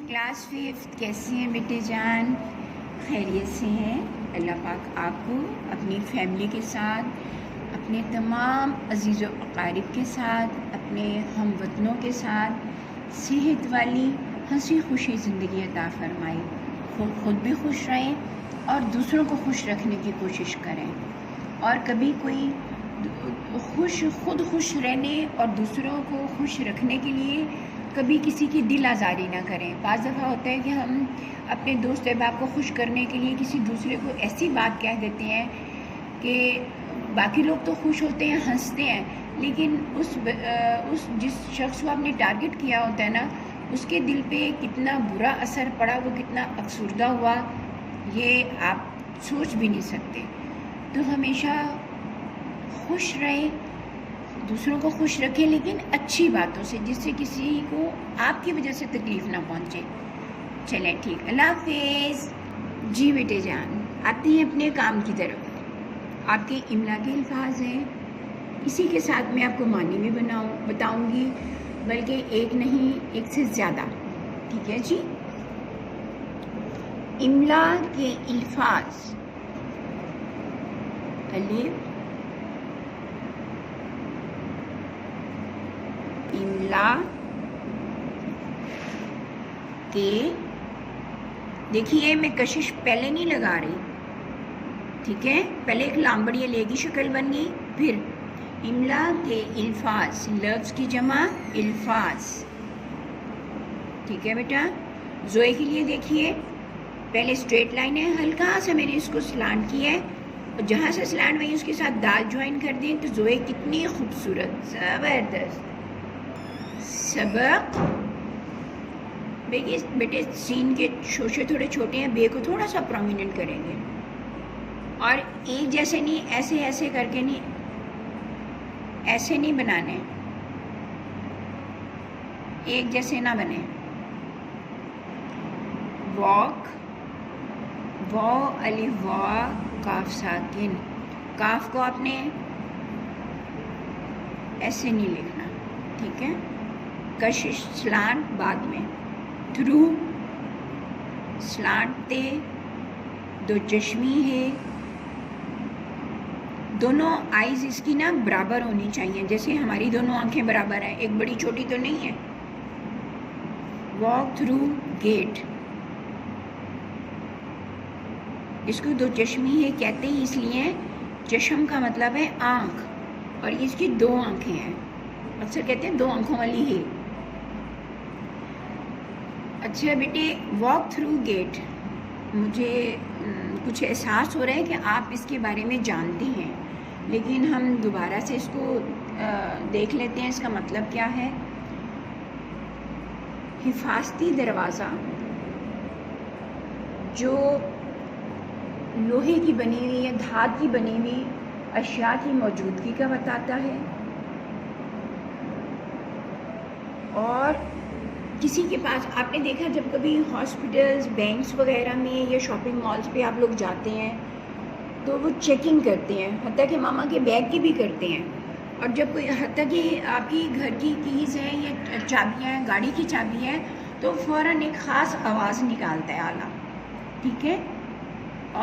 Class 5 کیسی ہیں بیٹے جان؟ خیریت سے ہیں؟ اللہ پاک آپ کو اپنی فیملی کے ساتھ، اپنے تمام عزیز و اقارب کے ساتھ، اپنے ہم وطنوں کے ساتھ صحت والی ہنسی خوشی زندگی عطا فرمائے. خود بھی خوش رہیں اور دوسروں کو خوش رکھنے کی کوشش کریں، اور کبھی کوئی خود خوش رہنے اور دوسروں کو خوش رکھنے کے لیے کبھی کسی کی دل آزاری نہ کریں. بعض دفعہ ہوتا ہے کہ ہم اپنے دوست احباب کو خوش کرنے کے لیے کسی دوسرے کو ایسی بات کہہ دیتے ہیں کہ باقی لوگ تو خوش ہوتے ہیں، ہنستے ہیں، لیکن اس جس شخص کو آپ نے ٹارگٹ کیا ہوتا ہے نا، اس کے دل پہ کتنا برا اثر پڑا، وہ کتنا افسردہ ہوا، یہ آپ سوچ بھی نہیں سکتے. تو ہمیشہ خوش رہیں، دوسروں کو خوش رکھیں، لیکن اچھی باتوں سے، جس سے کسی کو آپ کی وجہ سے تکلیف نہ پہنچے. چلیں ٹھیک، اللہ حافظ. جی بیٹے جان، آتے ہیں اپنے کام کی طرف. آپ کے املا کے الفاظ ہیں، اسی کے ساتھ میں آپ کو معنی بھی بتاؤں گی، بلکہ ایک نہیں، ایک سے زیادہ. ٹھیک ہے جی. املا کے الفاظ: الف، املا کے، دیکھیے میں کشش پہلے نہیں لگا رہی، ٹھیک ہے؟ پہلے ایک لامبڑی لے کی شکل بن گئی، پھر املا کے الفاظ، لفظ کی جمع الفاظ. ٹھیک ہے بیٹا؟ زوئے کے لیے دیکھیے، پہلے اسٹریٹ لائن ہے، ہلکا سا میں نے اس کو سلانٹ کیا ہے، اور جہاں سے سلانٹ ہوئی اس کے ساتھ دال جوائن کر دیں، تو زوئے کتنی خوبصورت، زبردست. سبق، بیٹے سین کے شوشے تھوڑے چھوٹے ہیں، بے کو تھوڑا سا پرومیننٹ کریں گے، اور ایک جیسے نہیں، ایسے ایسے کر کے نہیں، ایسے نہیں بنانے، ایک جیسے نہ بنے. واک، واو الف وا کاف ساکن، کاف کو آپ نے ایسے نہیں لکھنا، ٹھیک ہے؟ کشش سلانٹ بعد میں. تھرو، سلانٹ تے، دو چشمی ہے، دونوں آئیز اس کی نا برابر ہونی چاہیے، جیسے ہماری دونوں آنکھیں برابر ہیں، ایک بڑی چھوٹی تو نہیں ہے. واک تھرو گیٹ، اس کو دو چشمی ہے کہتے ہی اس لیے، چشم کا مطلب ہے آنکھ، اور اس کی دو آنکھیں ہیں، اکثر کہتے ہیں دو آنکھوں والی ہے. اچھا بیٹے، واک تھرو گیٹ، مجھے کچھ احساس ہو رہا ہے کہ آپ اس کے بارے میں جانتے ہیں، لیکن ہم دوبارہ سے اس کو دیکھ لیتے ہیں، اس کا مطلب کیا ہے. حفاظتی دروازہ جو لوہے کی بنی ہوئی یا دھات کی بنی ہوئی اشیاء کی موجودگی کا بتاتا ہے، اور کسی کے پاس آپ نے دیکھا جب کبھی ہاسپٹلز، بینکس وغیرہ میں یا شاپنگ مالز پہ آپ لوگ جاتے ہیں تو وہ چیکنگ کرتے ہیں، حتیٰ کہ ماما کے بیگ کی بھی کرتے ہیں، اور جب کوئی حتیٰ کہ آپ کی گھر کی کیز ہیں یا چابیاں ہیں، گاڑی کی چابی ہے، تو فوراً ایک خاص آواز نکالتا ہے آلہ، ٹھیک ہے؟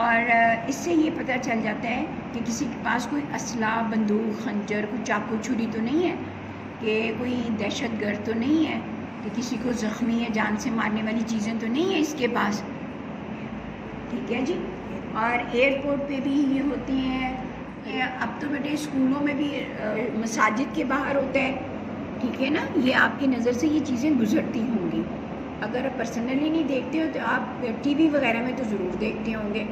اور اس سے یہ پتہ چل جاتا ہے کہ کسی کے پاس کوئی اسلحہ، بندوق، خنجر، کوئی چاقو چھری تو نہیں ہے، کہ کوئی دہشت گرد تو نہیں ہے، کہ کسی کو زخمی یا جان سے مارنے والی چیزیں تو نہیں ہیں اس کے پاس. ٹھیک ہے جی. اور ایئرپورٹ پہ بھی یہ ہوتی ہیں، اب تو بیٹے اسکولوں میں بھی، مساجد کے باہر ہوتا ہے، ٹھیک ہے نا؟ یہ آپ کی نظر سے یہ چیزیں گزرتی ہوں گی، اگر پرسنلی نہیں دیکھتے ہو تو آپ ٹی وی وغیرہ میں تو ضرور دیکھتے ہوں گے.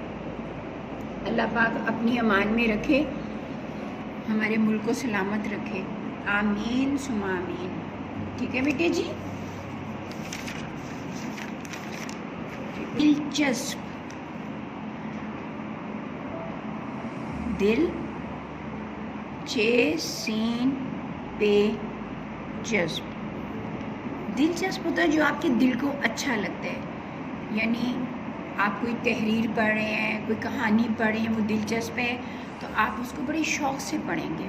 اللہ پاک اپنی امان میں رکھے، ہمارے ملک کو سلامت رکھے، آمین ثم آمین. ٹھیک ہے بیٹے جی. دلچسپ، دل، چھ سین پہ جذب، دلچسپ ہوتا ہے جو آپ کے دل کو اچھا لگتا ہے، یعنی آپ کوئی تحریر پڑھ رہے ہیں، کوئی کہانی پڑھ رہے ہیں، وہ دلچسپ ہے تو آپ اس کو بڑے شوق سے پڑھیں گے.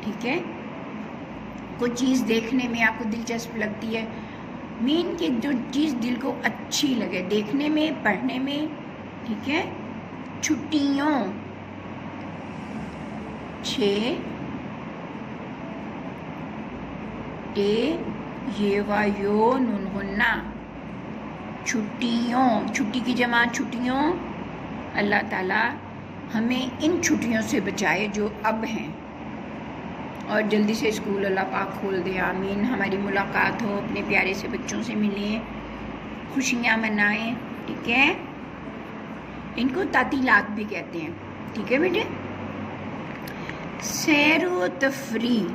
ٹھیک ہے؟ کوئی چیز دیکھنے میں آپ کو دلچسپ لگتی ہے مین کہ جو چیز دل کو اچھی لگے دیکھنے میں پڑھنے میں، ٹھیک ہے. چھٹیوں، 6 ٹے یہ و یو نون غنہ، چھٹیوں، چھٹی کی جمع چھٹیوں. اللہ تعالیٰ ہمیں ان چھٹیوں سے بچائے جو اب ہیں، اور جلدی سے اسکول اللہ پاک کھول دے. آمین. ہماری ملاقات ہو، اپنے پیارے سے بچوں سے ملیں، خوشیاں منائیں. ٹھیک ہے. ان کو تعطیلات بھی کہتے ہیں. ٹھیک ہے بیٹے. سیر و تفریح،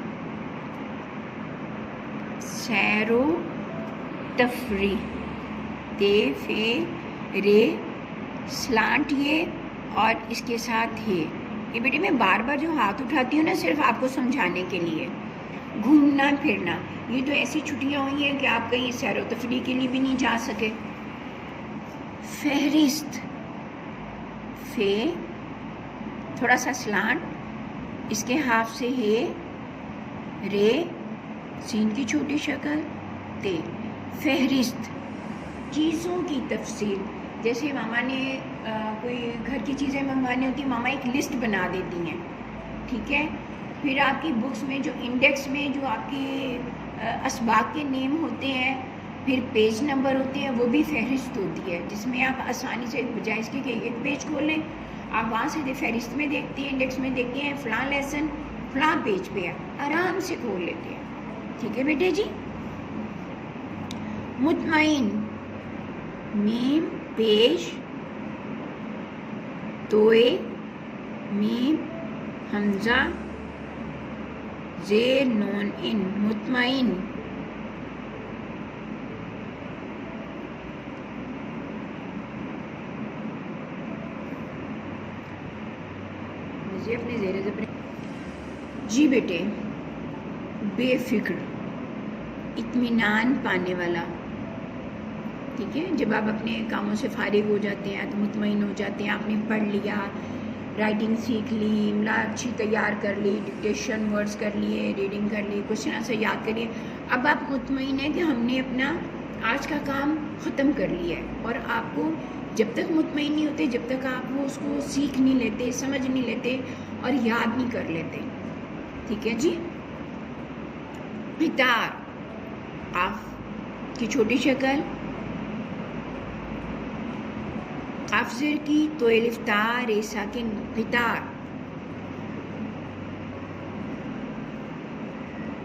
سیر و تفریح، تے فے رے سلانٹ یہ اور اس کے ساتھ یہ بیٹے میں بار بار جو ہاتھ اٹھاتی ہوں نا صرف آپ کو سمجھانے کے لیے. گھومنا پھرنا، یہ تو ایسی چھٹیاں ہوئی ہیں کہ آپ کہیں سیر و تفریح کے لیے بھی نہیں جا سکے. فہرست، فے تھوڑا سا سلانٹ، اس کے ہاف سے ہے، رے سین کی چھوٹی شکل، تے. فہرست، چیزوں کی تفصیل. جیسے ماما نے کوئی گھر کی چیزیں منگوانی ہوتی ہیں، ماما ایک لسٹ بنا دیتی ہیں. ٹھیک ہے. پھر آپ کی بکس میں جو انڈیکس میں جو آپ کے اسباق کے نیم ہوتے ہیں، پھر پیج نمبر ہوتے ہیں، وہ بھی فہرست ہوتی ہے، جس میں آپ آسانی سے بجائے اس کے کہ ایک پیج کھول لیں، آپ وہاں سے فہرست میں دیکھتے ہیں، انڈیکس میں دیکھتے ہیں فلاں لیسن فلاں پیج پہ ہے، آرام سے کھول لیتے ہیں. ٹھیک ہے بیٹے جی. مطمئن، میم پیش، توئے میم حمزہ زیر نون ان، مطمئن. اپنے زیر زبر. جی بیٹے. بے فکر، اطمینان پانے والا. ٹھیک ہے. جب آپ اپنے کاموں سے فارغ ہو جاتے ہیں تو مطمئن ہو جاتے ہیں، آپ نے پڑھ لیا، رائٹنگ سیکھ لی، املا اچھی تیار کر لی، ڈکٹیشن ورڈز کر لیے، ریڈنگ کر لی، کوشچن آنسر یاد کر لیے. اب آپ مطمئن ہیں کہ ہم نے اپنا آج کا کام ختم کر لیا ہے. اور آپ کو جب تک مطمئن نہیں ہوتے، جب تک آپ وہ اس کو سیکھ نہیں لیتے، سمجھ نہیں لیتے اور یاد نہیں کر لیتے. ٹھیک ہے جی. قطار، قاف کی چھوٹی شکل، قاف زیر کی تو الف تا ر ساکن، قطار.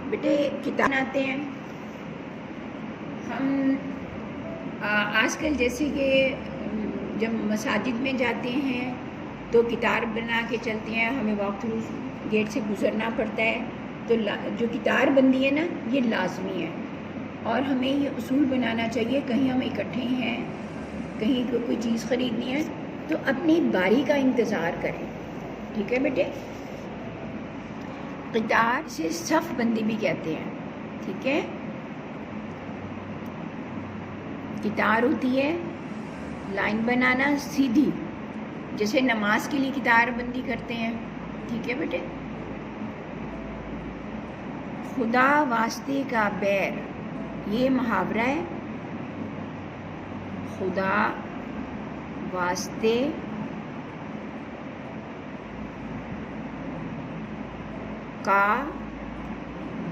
بیٹے کتاب بناتے ہیں ہم آج کل، جیسے کہ جب مساجد میں جاتے ہیں تو کتار بنا کے چلتے ہیں، ہمیں واک تھرو گیٹ سے گزرنا پڑتا ہے. تو جو کتار بندی ہے نا یہ لازمی ہے، اور ہمیں یہ اصول بنانا چاہیے. کہیں ہم اکٹھے ہیں، کہیں کوئی چیز خریدنی ہے تو اپنی باری کا انتظار کریں. ٹھیک ہے بیٹے. قطار سے صف بندی بھی کہتے ہیں. ٹھیک ہے. قطار ہوتی ہے لائن بنانا سیدھی، جیسے نماز کے لیے قطار بندی کرتے ہیں. ٹھیک ہے بیٹے. خدا واسطے کا بیر، یہ محاورہ ہے. خدا واسطے کا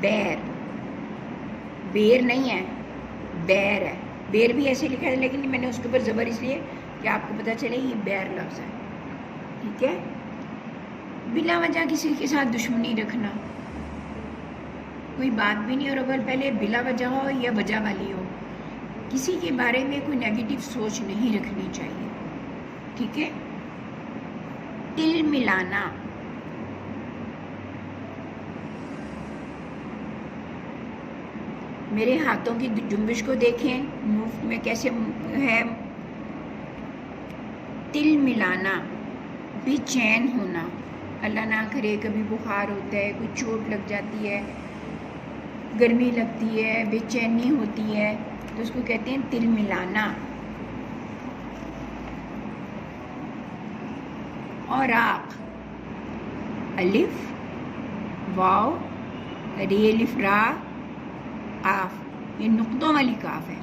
بیر، بیر نہیں ہے، بیر ہے. بیر بھی ایسے لکھا ہے لیکن میں نے اس کے اوپر زبر اس لیے کہ آپ کو پتہ چلے یہ بیر لفظ ہے. ٹھیک ہے. بلا وجہ کسی کے ساتھ دشمنی رکھنا، کوئی بات بھی نہیں، اور اگر پہلے بلا وجہ ہو یا وجہ والی ہو، کسی کے بارے میں کوئی نیگیٹو سوچ نہیں رکھنی چاہیے. ٹھیک ہے. تل ملانا، میرے ہاتھوں کی جنبش کو دیکھیں، موو میں کیسے ہے. تل ملانا، بے چین ہونا، اللہ نہ کرے کبھی بخار ہوتا ہے، کوئی چوٹ لگ جاتی ہے، گرمی لگتی ہے، بے چینی ہوتی ہے، تو اس کو کہتے ہیں تل ملانا. اور آق، الف واو ری الف را آف، یہ نقطوں والی کاف ہے.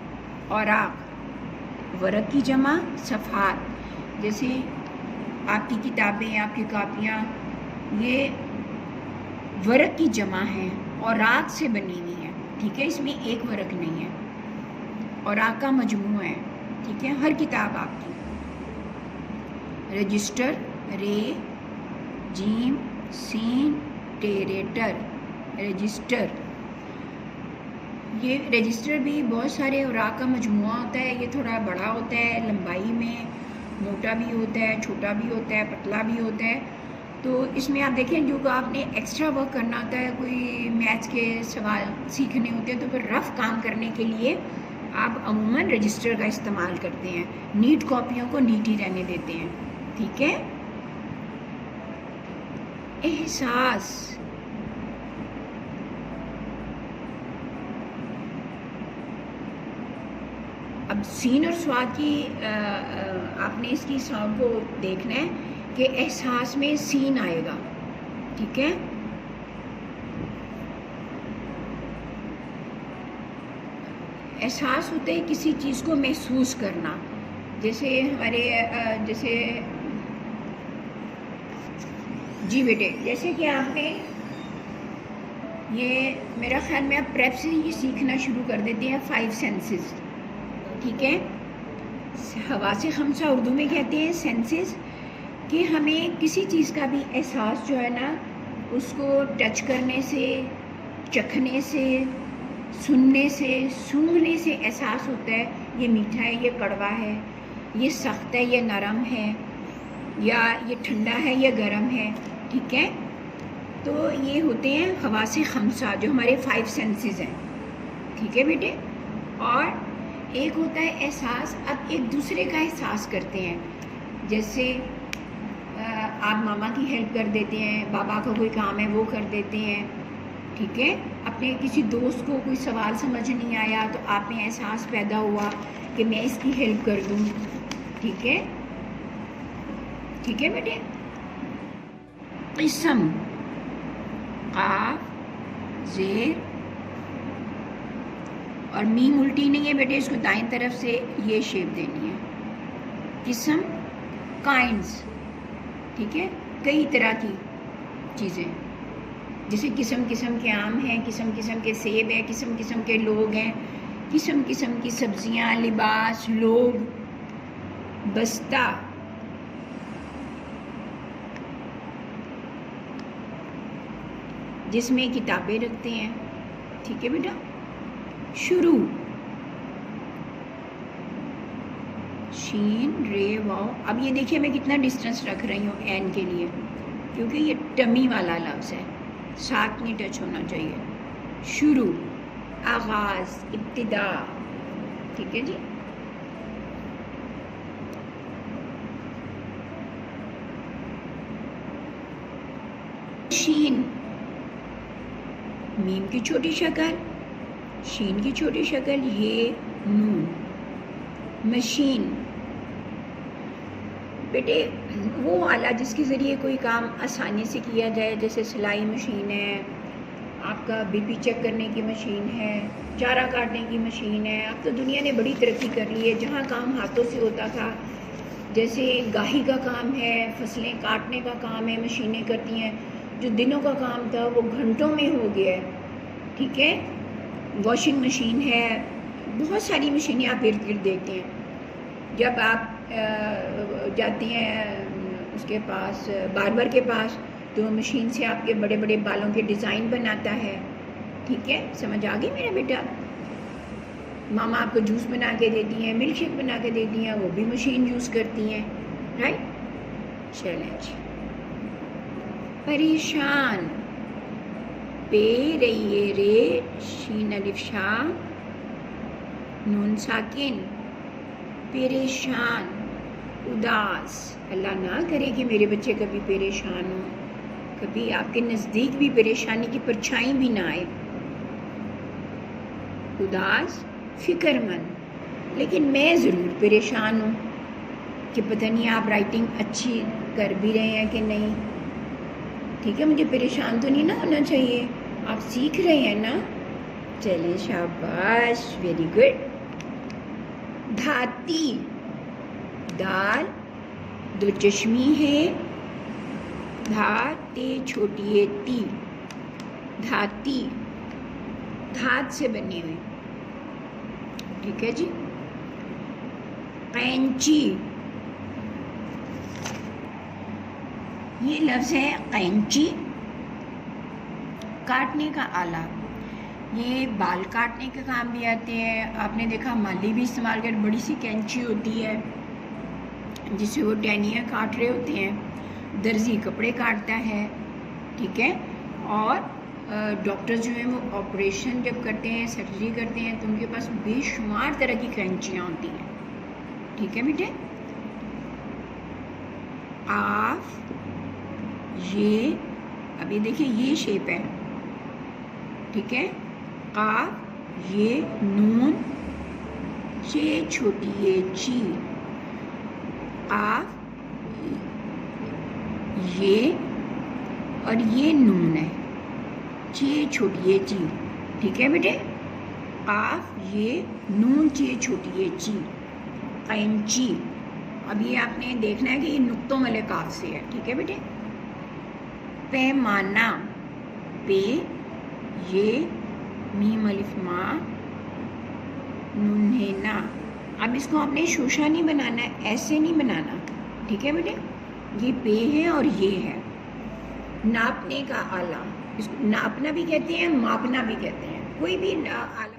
اوراق ورق کی جمع صفحات، جیسے آپ کی کتابیں، آپ کی کاپیاں، یہ ورق کی جمع ہے، اوراق سے بنی ہوئی ہے. ٹھیک ہے، اس میں ایک ورق نہیں ہے، اوراق کا مجموعہ ہے. ٹھیک ہے، ہر کتاب آپ کی. رجسٹر، رے جیم سین ٹیریٹر، رجسٹر. یہ رجسٹر بھی بہت سارے اوراق کا مجموعہ ہوتا ہے. یہ تھوڑا بڑا ہوتا ہے لمبائی میں، موٹا بھی ہوتا ہے، چھوٹا بھی ہوتا ہے، پتلا بھی ہوتا ہے. تو اس میں آپ دیکھیں جو آپ نے ایکسٹرا ورک کرنا ہوتا ہے، کوئی میتھس کے سوال سیکھنے ہوتے ہیں، تو پھر رف کام کرنے کے لیے آپ عموماً رجسٹر کا استعمال کرتے ہیں. نیٹ کاپیوں کو نیٹ ہی رہنے دیتے ہیں. ٹھیک ہے. احساس، اب سین اور سواد کی آپ نے اس کی ساؤنڈ کو دیکھنا ہے کہ احساس میں سین آئے گا. ٹھیک ہے. احساس ہوتا ہے کسی چیز کو محسوس کرنا. جیسے ہمارے جیسے جی بیٹے، جیسے کہ آپ نے یہ میرا خیال میں آپ پریپ سے یہ سیکھنا شروع کر دیتے ہیں 5 سینسز. ٹھیک ہے. حواس خمسہ اردو میں کہتے ہیں سینسز، کہ ہمیں کسی چیز کا بھی احساس جو ہے نا، اس کو ٹچ کرنے سے، چکھنے سے، سننے سے، سونگھنے سے احساس ہوتا ہے یہ میٹھا ہے، یہ کڑوا ہے، یہ سخت ہے، یہ نرم ہے، یا یہ ٹھنڈا ہے، یہ گرم ہے. ٹھیک ہے. تو یہ ہوتے ہیں حواس خمسہ جو ہمارے 5 سینسز ہیں. ٹھیک ہے بیٹے. اور ایک ہوتا ہے احساس، اب ایک دوسرے کا احساس کرتے ہیں. جیسے آپ ماما کی ہیلپ کر دیتے ہیں، بابا کا کوئی کام ہے وہ کر دیتے ہیں. ٹھیک ہے. اپنے کسی دوست کو کوئی سوال سمجھ نہیں آیا تو آپ میں احساس پیدا ہوا کہ میں اس کی ہیلپ کر دوں. ٹھیک ہے. ٹھیک ہے بیٹے. قسم، قاف زیر اور میم الٹی نہیں ہے بیٹے، اس کو دائیں طرف سے یہ شیپ دینی ہے. قسم، کائنڈز. ٹھیک ہے. کئی طرح کی چیزیں، جیسے قسم قسم کے آم ہیں، قسم قسم کے سیب ہیں، قسم قسم کے لوگ ہیں، قسم قسم کی سبزیاں، لباس، لوگ، بستہ. جس میں کتابیں رکھتے ہیں. ٹھیک ہے بیٹا. شروع، شین رے واؤ. اب یہ دیکھیے میں کتنا ڈسٹینس رکھ رہی ہوں این کے لیے، کیونکہ یہ ٹمی والا لفظ ہے، ساتھ نہیں ٹچ ہونا چاہیے. شروع، آغاز، ابتدا. ٹھیک ہے جی. شین، میم کی چھوٹی شکل، شین کی چھوٹی شکل، یہ نون. مشین بیٹے وہ آلہ جس کے ذریعے کوئی کام آسانی سے کیا جائے، جیسے سلائی مشین ہے، آپ کا بی پی چیک کرنے کی مشین ہے، چارہ کاٹنے کی مشین ہے. اب تو دنیا نے بڑی ترقی کر لی ہے. جہاں کام ہاتھوں سے ہوتا تھا، جیسے گاہی کا کام ہے، فصلیں کاٹنے کا کام ہے، مشینیں کرتی ہیں. جو دنوں کا کام تھا وہ گھنٹوں میں ہو گیا ہے. ٹھیک ہے. واشنگ مشین ہے، بہت ساری مشینیں آپ ارد گرد دیکھتے ہیں. جب آپ جاتے ہیں اس کے پاس، باربر کے پاس، تو مشین سے آپ کے بڑے بڑے بالوں کے ڈیزائن بناتا ہے. ٹھیک ہے. سمجھ آ گئی میرا بیٹا. ماما آپ کو جوس بنا کے دیتی ہیں، ملک شیک بنا کے دیتی ہیں، وہ بھی مشین یوز کرتی ہیں. رائٹ. چیلنج. پریشان، پے رہیے رے شین الف شاہ نون ساکن. پریشان، اداس. اللہ نہ کرے کہ میرے بچے کبھی پریشان ہوں، کبھی آپ کے نزدیک بھی پریشانی کی پرچھائی بھی نہ آئے. اداس، فکر مند. لیکن میں ضرور پریشان ہوں کہ پتہ نہیں آپ رائٹنگ اچھی کر بھی رہے ہیں کہ نہیں. ٹھیک ہے. مجھے پریشان تو نہیں نہ ہونا چاہیے، آپ سیکھ رہے ہیں نا. چلیں شاباش، ویری گڈ. دھاتی، دال دو چشمی ہے، دھاتے چھوٹی ہے تی، دھاتی دھات سے بنی ہوئی. ٹھیک ہے جی. قینچی، یہ لفظ ہے قینچی، کاٹنے کا آلہ. یہ بال کاٹنے کے کام بھی آتے ہیں. آپ نے دیکھا مالی بھی استعمال کر، بڑی سی کینچی ہوتی ہے جس سے وہ ٹہنیاں کاٹ رہے ہوتے ہیں. درزی کپڑے کاٹتا ہے. ٹھیک ہے. اور ڈاکٹر جو ہیں وہ آپریشن جب کرتے ہیں، سرجری کرتے ہیں، تو ان کے پاس بے شمار طرح کی کینچیاں ہوتی ہیں. ٹھیک ہے بیٹے. آف، یہ اب یہ دیکھیں یہ شیپ ہے. ٹھیک ہے. قاف، یہ نون، چے چھوٹی ہے چی. قاف، یہ اور یہ نون ہے، چے چھوٹی ہے چی. ٹھیک ہے بیٹے. قاف، یہ نون، چے چھوٹی ہے چی. قینچی. اب یہ آپ نے دیکھنا ہے کہ یہ نقطوں والے قاف سے ہے. ٹھیک ہے بیٹے. پیمانہ، پے، یہ میم الف ما، نون ہے نا. اب اس کو آپ نے شوشا نہیں بنانا ہے، ایسے نہیں بنانا. ٹھیک ہے بیٹے. یہ پے ہے اور یہ ہے. ناپنے کا آلہ، اس کو ناپنا بھی کہتے ہیں، ماپنا بھی کہتے ہیں. کوئی بھی آلہ،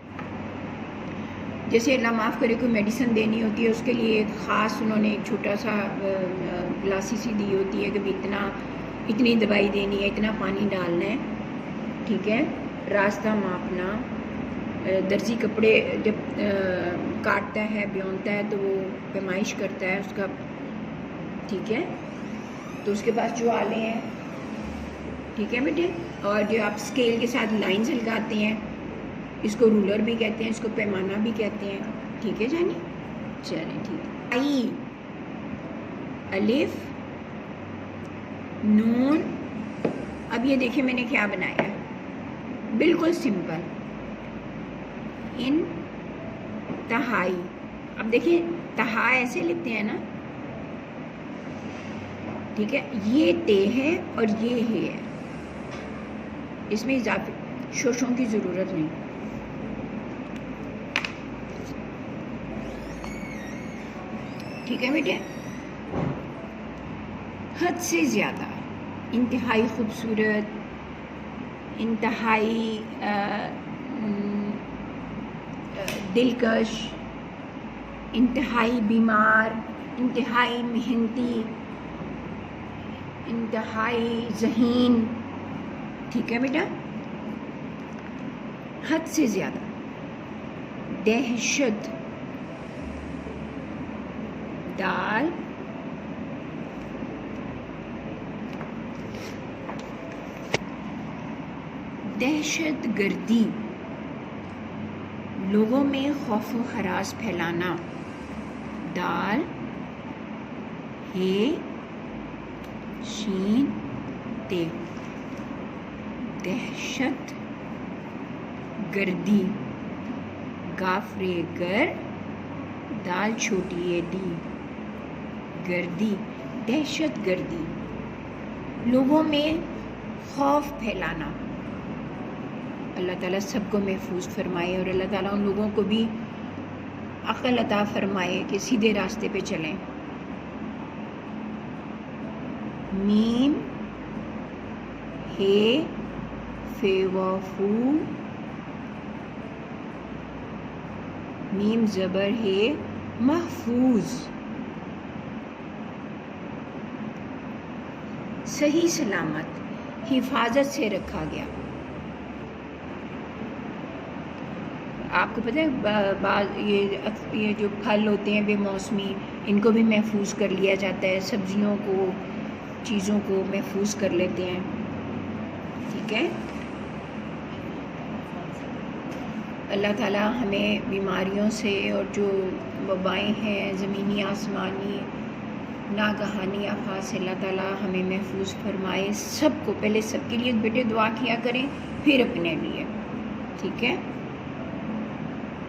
جیسے اللہ معاف کرے کوئی میڈیسن دینی ہوتی ہے، اس کے لیے ایک خاص انہوں نے ایک چھوٹا سا گلاسی سی دی ہوتی ہے کہ اتنی دوائی دینی ہے، اتنا پانی ڈالنا ہے. ٹھیک ہے. راستہ ماپنا. درزی کپڑے جب کاٹتا ہے، بیونتا ہے، تو وہ پیمائش کرتا ہے اس کا. ٹھیک ہے. تو اس کے پاس جو آلے ہیں. ٹھیک ہے بیٹے. اور جو آپ اسکیل کے ساتھ لائنز لگاتے ہیں، اس کو رولر بھی کہتے ہیں، اس کو پیمانہ بھی کہتے ہیں. ٹھیک ہے جانی. چلیں ٹھیک ہے. آئی، الف، نون. اب یہ دیکھیں میں نے کیا بنایا ہے، بالکل سمپل. انتہائی. اب دیکھیں تہا ایسے لکھتے ہیں نا. ٹھیک ہے. یہ تے ہے اور یہ ہے، اس میں اضافی شوشوں کی ضرورت نہیں. ٹھیک ہے بیٹے. حد سے زیادہ، انتہائی خوبصورت، انتہائی دلکش، انتہائی بیمار، انتہائی محنتی، انتہائی ذہین. ٹھیک ہے بیٹا. حد سے زیادہ. دہشت، دال، دہشت گردی، لوگوں میں خوف و ہراس پھیلانا. دال، ہے، شین، تے. دہشت گردی. گاف رے گر، دال چھوٹی ہے دی. گردی، دہشت گردی، لوگوں میں خوف پھیلانا. اللہ تعالیٰ سب کو محفوظ فرمائے، اور اللہ تعالیٰ ان لوگوں کو بھی عقل عطا فرمائے کہ سیدھے راستے پہ چلیں. میم، ہے، فے و فو، میم زبر ہے، محفوظ، صحیح سلامت، حفاظت سے رکھا گیا. آپ کو پتہ ہے بعض یہ جو پھل ہوتے ہیں بے موسمی، ان کو بھی محفوظ کر لیا جاتا ہے. سبزیوں کو، چیزوں کو محفوظ کر لیتے ہیں. ٹھیک ہے. اللہ تعالیٰ ہمیں بیماریوں سے اور جو وبائیں ہیں زمینی آسمانی ناگہانی آفات سے اللہ تعالیٰ ہمیں محفوظ فرمائے. سب کو، پہلے سب کے لیے بیٹے دعا کیا کریں، پھر اپنے لیے. ٹھیک ہے.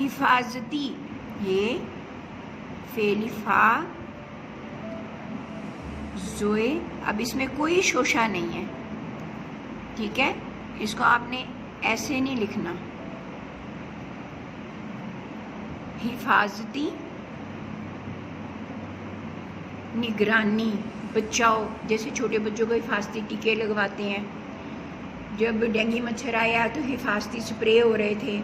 حفاظتی، یہ فعل فا زوئے، اب اس میں کوئی شوشہ نہیں ہے، ٹھیک ہے، اس کو آپ نے ایسے نہیں لکھنا. حفاظتی، نگرانی، بچاؤ، جیسے چھوٹے بچوں کو حفاظتی ٹیکے لگواتے ہیں. جب ڈینگی مچھر آیا تو حفاظتی سپرے ہو رہے تھے،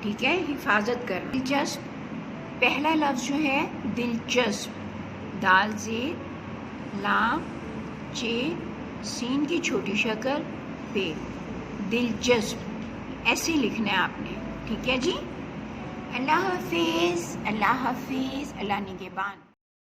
ٹھیک ہے، حفاظت کرنا. دلچسپ، پہلا لفظ جو ہے دلچسپ، دال زیر لام چے سین کی چھوٹی شکل پہ، دلچسپ ایسے لکھنا ہے آپ نے، ٹھیک ہے جی. اللہ حافظ، اللہ حافظ، اللہ نگہبان.